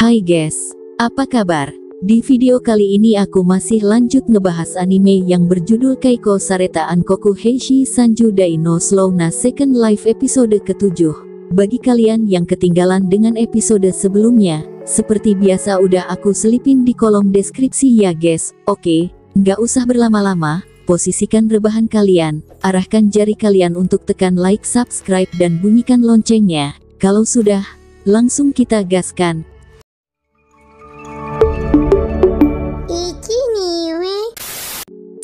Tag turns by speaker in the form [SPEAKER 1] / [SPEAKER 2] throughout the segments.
[SPEAKER 1] Hai guys, apa kabar? Di video kali ini aku masih lanjut ngebahas anime yang berjudul Keiko Sareta Ankoku Heishi Sanju Dai no Slow na Second Life episode ke-7. Bagi kalian yang ketinggalan dengan episode sebelumnya, seperti biasa udah aku selipin di kolom deskripsi ya guys. Oke, nggak usah berlama-lama, posisikan rebahan kalian, arahkan jari kalian untuk tekan like, subscribe dan bunyikan loncengnya. Kalau sudah, langsung kita gaskan.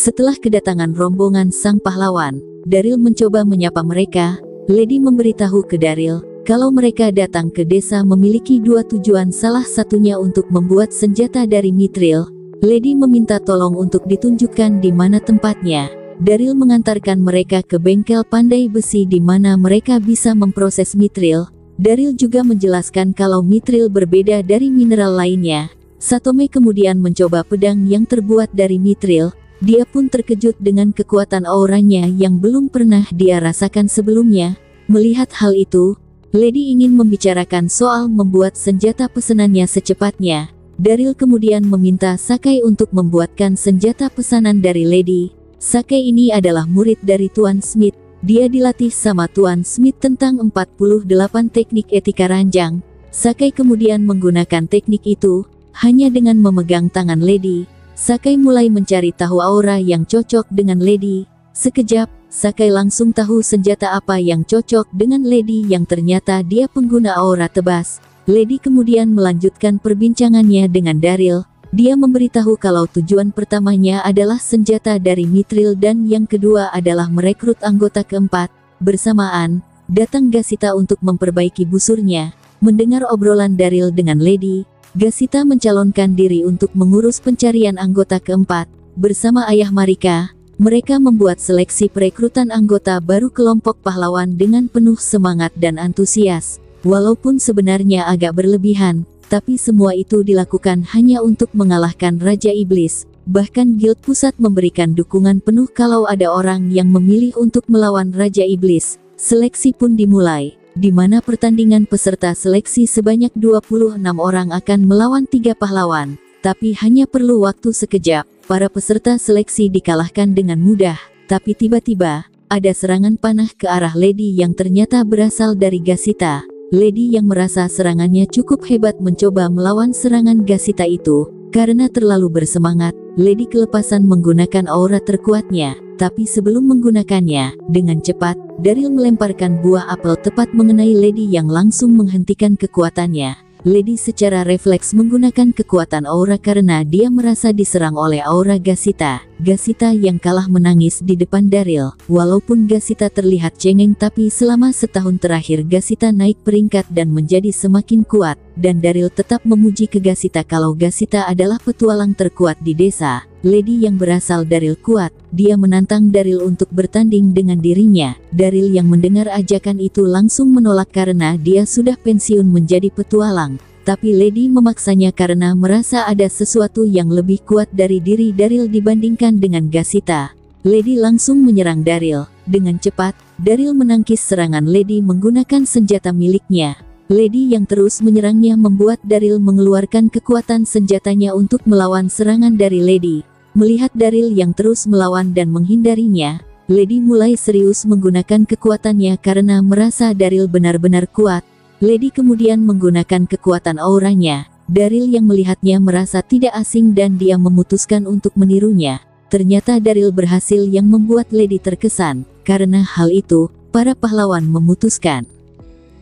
[SPEAKER 1] Setelah kedatangan rombongan sang pahlawan, Daryl mencoba menyapa mereka. Lady memberitahu ke Daryl kalau mereka datang ke desa memiliki dua tujuan, salah satunya untuk membuat senjata dari mithril. Lady meminta tolong untuk ditunjukkan di mana tempatnya. Daryl mengantarkan mereka ke bengkel pandai besi di mana mereka bisa memproses mithril. Daryl juga menjelaskan kalau mithril berbeda dari mineral lainnya. Satome kemudian mencoba pedang yang terbuat dari mithril. Dia pun terkejut dengan kekuatan auranya yang belum pernah dia rasakan sebelumnya. Melihat hal itu, Lady ingin membicarakan soal membuat senjata pesanannya secepatnya. Daryl kemudian meminta Sakai untuk membuatkan senjata pesanan dari Lady. Sakai ini adalah murid dari Tuan Smith. Dia dilatih sama Tuan Smith tentang 48 teknik etika ranjang. Sakai kemudian menggunakan teknik itu hanya dengan memegang tangan Lady. Sakai mulai mencari tahu aura yang cocok dengan Lady. Sekejap, Sakai langsung tahu senjata apa yang cocok dengan Lady yang ternyata dia pengguna aura tebas. Lady kemudian melanjutkan perbincangannya dengan Daryl. Dia memberitahu kalau tujuan pertamanya adalah senjata dari mithril dan yang kedua adalah merekrut anggota keempat. Bersamaan, datang Gasita untuk memperbaiki busurnya. Mendengar obrolan Daryl dengan Lady, Gasita mencalonkan diri untuk mengurus pencarian anggota keempat. Bersama ayah Marika, mereka membuat seleksi perekrutan anggota baru kelompok pahlawan dengan penuh semangat dan antusias. Walaupun sebenarnya agak berlebihan, tapi semua itu dilakukan hanya untuk mengalahkan Raja Iblis. Bahkan Guild Pusat memberikan dukungan penuh kalau ada orang yang memilih untuk melawan Raja Iblis. Seleksi pun dimulai, di mana pertandingan peserta seleksi sebanyak 26 orang akan melawan 3 pahlawan. Tapi hanya perlu waktu sekejap, para peserta seleksi dikalahkan dengan mudah. Tapi tiba-tiba, ada serangan panah ke arah Lady yang ternyata berasal dari Gasita. Lady yang merasa serangannya cukup hebat mencoba melawan serangan Gasita itu. Karena terlalu bersemangat, Lady kelepasan menggunakan aura terkuatnya. Tapi sebelum menggunakannya, dengan cepat, Daryl melemparkan buah apel tepat mengenai Lady yang langsung menghentikan kekuatannya. Lady secara refleks menggunakan kekuatan aura karena dia merasa diserang oleh aura Gasita. Gasita yang kalah menangis di depan Daryl. Walaupun Gasita terlihat cengeng, tapi selama setahun terakhir Gasita naik peringkat dan menjadi semakin kuat. Dan Daryl tetap memuji ke Gasita kalau Gasita adalah petualang terkuat di desa. Lady yang berasal Daryl kuat, dia menantang Daryl untuk bertanding dengan dirinya. Daryl yang mendengar ajakan itu langsung menolak karena dia sudah pensiun menjadi petualang. Tapi Lady memaksanya karena merasa ada sesuatu yang lebih kuat dari diri Daryl dibandingkan dengan Gasita. Lady langsung menyerang Daryl. Dengan cepat, Daryl menangkis serangan Lady menggunakan senjata miliknya. Lady yang terus menyerangnya membuat Daryl mengeluarkan kekuatan senjatanya untuk melawan serangan dari Lady. Melihat Daryl yang terus melawan dan menghindarinya, Lady mulai serius menggunakan kekuatannya karena merasa Daryl benar-benar kuat. Lady kemudian menggunakan kekuatan auranya. Daryl yang melihatnya merasa tidak asing dan dia memutuskan untuk menirunya. Ternyata Daryl berhasil yang membuat Lady terkesan. Karena hal itu, para pahlawan memutuskan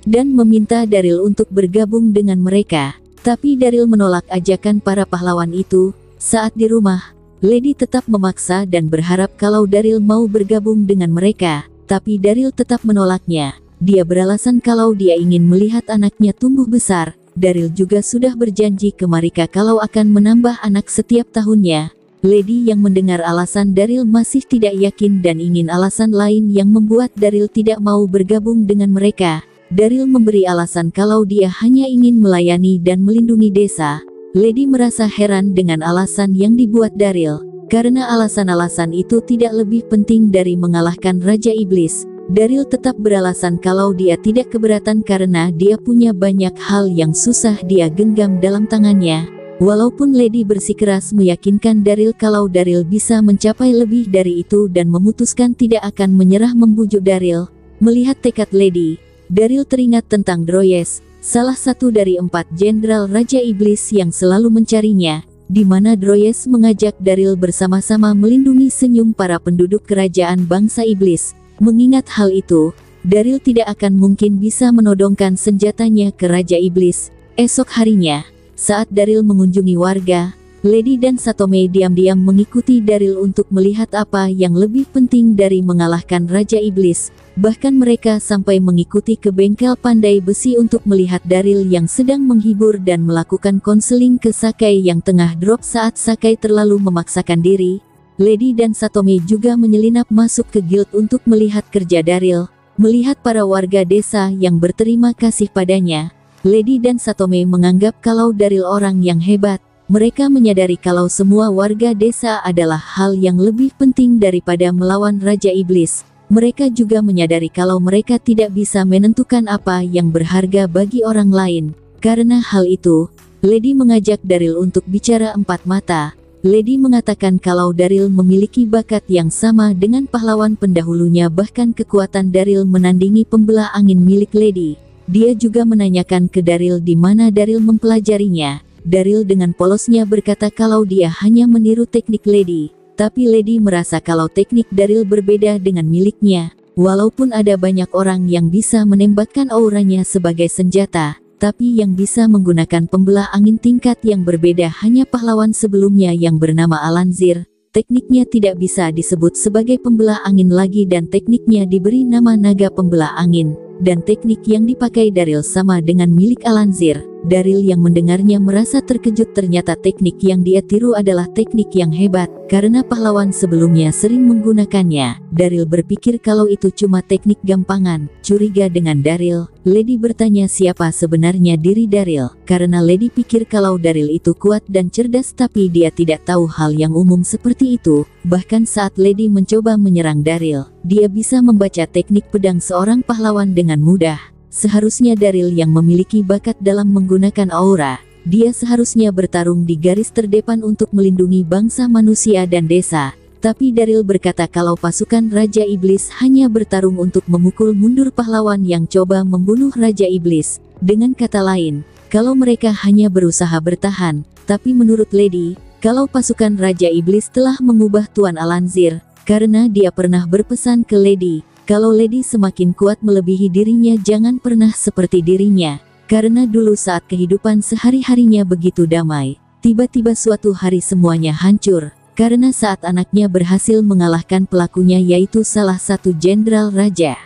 [SPEAKER 1] dan meminta Daryl untuk bergabung dengan mereka. Tapi Daryl menolak ajakan para pahlawan itu. Saat di rumah, Lady tetap memaksa dan berharap kalau Daryl mau bergabung dengan mereka. Tapi Daryl tetap menolaknya. Dia beralasan kalau dia ingin melihat anaknya tumbuh besar. Daryl juga sudah berjanji ke Marika kalau akan menambah anak setiap tahunnya. Lady yang mendengar alasan Daryl masih tidak yakin dan ingin alasan lain yang membuat Daryl tidak mau bergabung dengan mereka. Daryl memberi alasan kalau dia hanya ingin melayani dan melindungi desa. Lady merasa heran dengan alasan yang dibuat Daryl, karena alasan-alasan itu tidak lebih penting dari mengalahkan Raja Iblis. Daryl tetap beralasan kalau dia tidak keberatan karena dia punya banyak hal yang susah dia genggam dalam tangannya. Walaupun Lady bersikeras meyakinkan Daryl kalau Daryl bisa mencapai lebih dari itu dan memutuskan tidak akan menyerah membujuk Daryl. Melihat tekad Lady, Daryl teringat tentang Droyes, salah satu dari 4 jenderal Raja Iblis yang selalu mencarinya, di mana Droyes mengajak Daryl bersama-sama melindungi senyum para penduduk kerajaan bangsa iblis. Mengingat hal itu, Daryl tidak akan mungkin bisa menodongkan senjatanya ke Raja Iblis. Esok harinya, saat Daryl mengunjungi warga, Lady dan Satome diam-diam mengikuti Daryl untuk melihat apa yang lebih penting dari mengalahkan Raja Iblis. Bahkan mereka sampai mengikuti ke bengkel pandai besi untuk melihat Daryl yang sedang menghibur dan melakukan konseling ke Sakai yang tengah drop saat Sakai terlalu memaksakan diri. Lady dan Satome juga menyelinap masuk ke guild untuk melihat kerja Daryl. Melihat para warga desa yang berterima kasih padanya, Lady dan Satome menganggap kalau Daryl orang yang hebat. Mereka menyadari kalau semua warga desa adalah hal yang lebih penting daripada melawan Raja Iblis. Mereka juga menyadari kalau mereka tidak bisa menentukan apa yang berharga bagi orang lain. Karena hal itu, Lady mengajak Daryl untuk bicara empat mata. Lady mengatakan kalau Daryl memiliki bakat yang sama dengan pahlawan pendahulunya, bahkan kekuatan Daryl menandingi pembelah angin milik Lady. Dia juga menanyakan ke Daryl di mana Daryl mempelajarinya. Daryl dengan polosnya berkata kalau dia hanya meniru teknik Lady, tapi Lady merasa kalau teknik Daryl berbeda dengan miliknya. Walaupun ada banyak orang yang bisa menembakkan auranya sebagai senjata, tapi yang bisa menggunakan pembelah angin tingkat yang berbeda hanya pahlawan sebelumnya yang bernama Alanzir. Tekniknya tidak bisa disebut sebagai pembelah angin lagi dan tekniknya diberi nama naga pembelah angin. Dan teknik yang dipakai Daryl sama dengan milik Alanzir. Daryl yang mendengarnya merasa terkejut, ternyata teknik yang dia tiru adalah teknik yang hebat, karena pahlawan sebelumnya sering menggunakannya. Daryl berpikir kalau itu cuma teknik gampangan. Curiga dengan Daryl, Lady bertanya siapa sebenarnya diri Daryl, karena Lady pikir kalau Daryl itu kuat dan cerdas, tapi dia tidak tahu hal yang umum seperti itu. Bahkan saat Lady mencoba menyerang Daryl, dia bisa membaca teknik pedang seorang pahlawan dengan mudah. Seharusnya Daryl yang memiliki bakat dalam menggunakan aura. Dia seharusnya bertarung di garis terdepan untuk melindungi bangsa manusia dan desa. Tapi Daryl berkata kalau pasukan Raja Iblis hanya bertarung untuk memukul mundur pahlawan yang coba membunuh Raja Iblis. Dengan kata lain, kalau mereka hanya berusaha bertahan. Tapi menurut Lady, kalau pasukan Raja Iblis telah mengubah Tuan Alanzir, karena dia pernah berpesan ke Lady, kalau Lady semakin kuat melebihi dirinya jangan pernah seperti dirinya. Karena dulu saat kehidupan sehari-harinya begitu damai, tiba-tiba suatu hari semuanya hancur. Karena saat anaknya berhasil mengalahkan pelakunya, yaitu salah satu jenderal Raja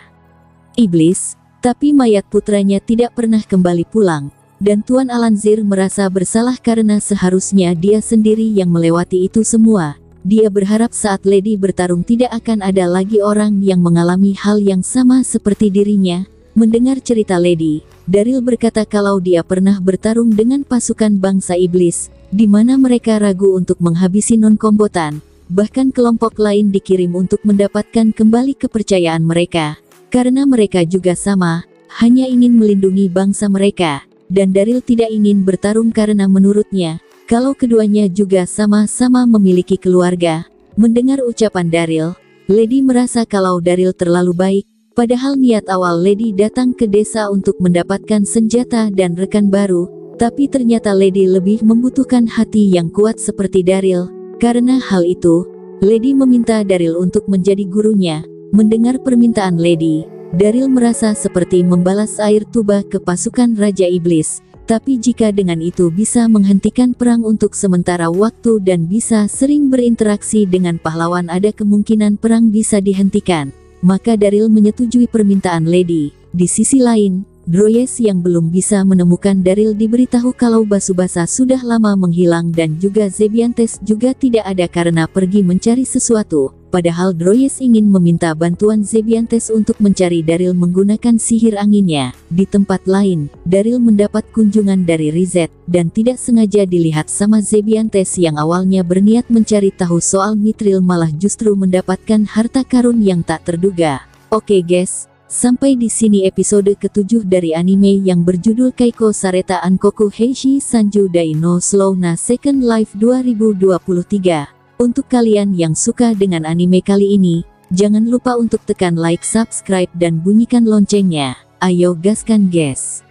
[SPEAKER 1] Iblis, tapi mayat putranya tidak pernah kembali pulang. Dan Tuan Alanzir merasa bersalah karena seharusnya dia sendiri yang melewati itu semua. Dia berharap saat Lady bertarung tidak akan ada lagi orang yang mengalami hal yang sama seperti dirinya. Mendengar cerita Lady, Daryl berkata kalau dia pernah bertarung dengan pasukan bangsa iblis, di mana mereka ragu untuk menghabisi non-kombotan. Bahkan kelompok lain dikirim untuk mendapatkan kembali kepercayaan mereka. Karena mereka juga sama, hanya ingin melindungi bangsa mereka. Dan Daryl tidak ingin bertarung karena menurutnya, kalau keduanya juga sama-sama memiliki keluarga. Mendengar ucapan Daryl, Lady merasa kalau Daryl terlalu baik. Padahal niat awal Lady datang ke desa untuk mendapatkan senjata dan rekan baru. Tapi ternyata Lady lebih membutuhkan hati yang kuat seperti Daryl. Karena hal itu, Lady meminta Daryl untuk menjadi gurunya. Mendengar permintaan Lady, Daryl merasa seperti membalas air tuba ke pasukan Raja Iblis. Tapi jika dengan itu bisa menghentikan perang untuk sementara waktu dan bisa sering berinteraksi dengan pahlawan, ada kemungkinan perang bisa dihentikan. Maka Daryl menyetujui permintaan Lady. Di sisi lain, Droyes yang belum bisa menemukan Daryl diberitahu kalau Basubasa sudah lama menghilang dan juga Zebiantes juga tidak ada karena pergi mencari sesuatu. Padahal Droyes ingin meminta bantuan Zebiantes untuk mencari Daryl menggunakan sihir anginnya. Di tempat lain, Daryl mendapat kunjungan dari Rizet, dan tidak sengaja dilihat sama Zebiantes yang awalnya berniat mencari tahu soal Mithril malah justru mendapatkan harta karun yang tak terduga. Oke guys, sampai di sini episode ke-7 dari anime yang berjudul Keiko Sareta Ankoku Heishi Sanju Dai no Slow na Second Life 2023. Untuk kalian yang suka dengan anime kali ini, jangan lupa untuk tekan like, subscribe dan bunyikan loncengnya. Ayo gaskan guys!